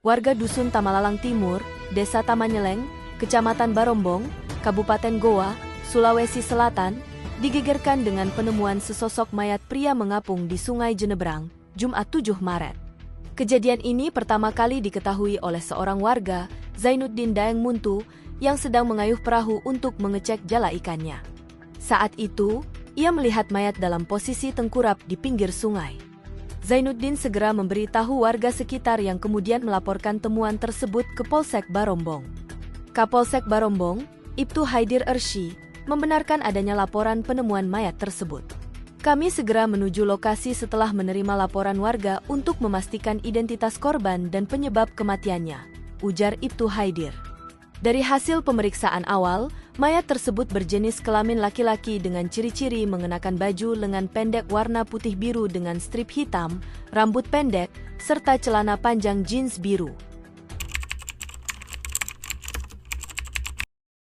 warga Dusun Tamalalang Timur, Desa Tamanyeleng, Kecamatan Barombong, Kabupaten Goa, Sulawesi Selatan, digegerkan dengan penemuan sesosok mayat pria mengapung di Sungai Jenebrang, Jumat 7 Maret. Kejadian ini pertama kali diketahui oleh seorang warga, Zainuddin Daeng Muntu, yang sedang mengayuh perahu untuk mengecek jala ikannya. Saat itu, ia melihat mayat dalam posisi tengkurap di pinggir sungai. Zainuddin segera memberitahu warga sekitar yang kemudian melaporkan temuan tersebut ke Polsek Barombong. Kapolsek Barombong, Ibtu Haidir Ersy, membenarkan adanya laporan penemuan mayat tersebut. Kami segera menuju lokasi setelah menerima laporan warga untuk memastikan identitas korban dan penyebab kematiannya, ujar Ibtu Haidir. Dari hasil pemeriksaan awal, mayat tersebut berjenis kelamin laki-laki dengan ciri-ciri mengenakan baju lengan pendek warna putih biru dengan strip hitam, rambut pendek, serta celana panjang jeans biru.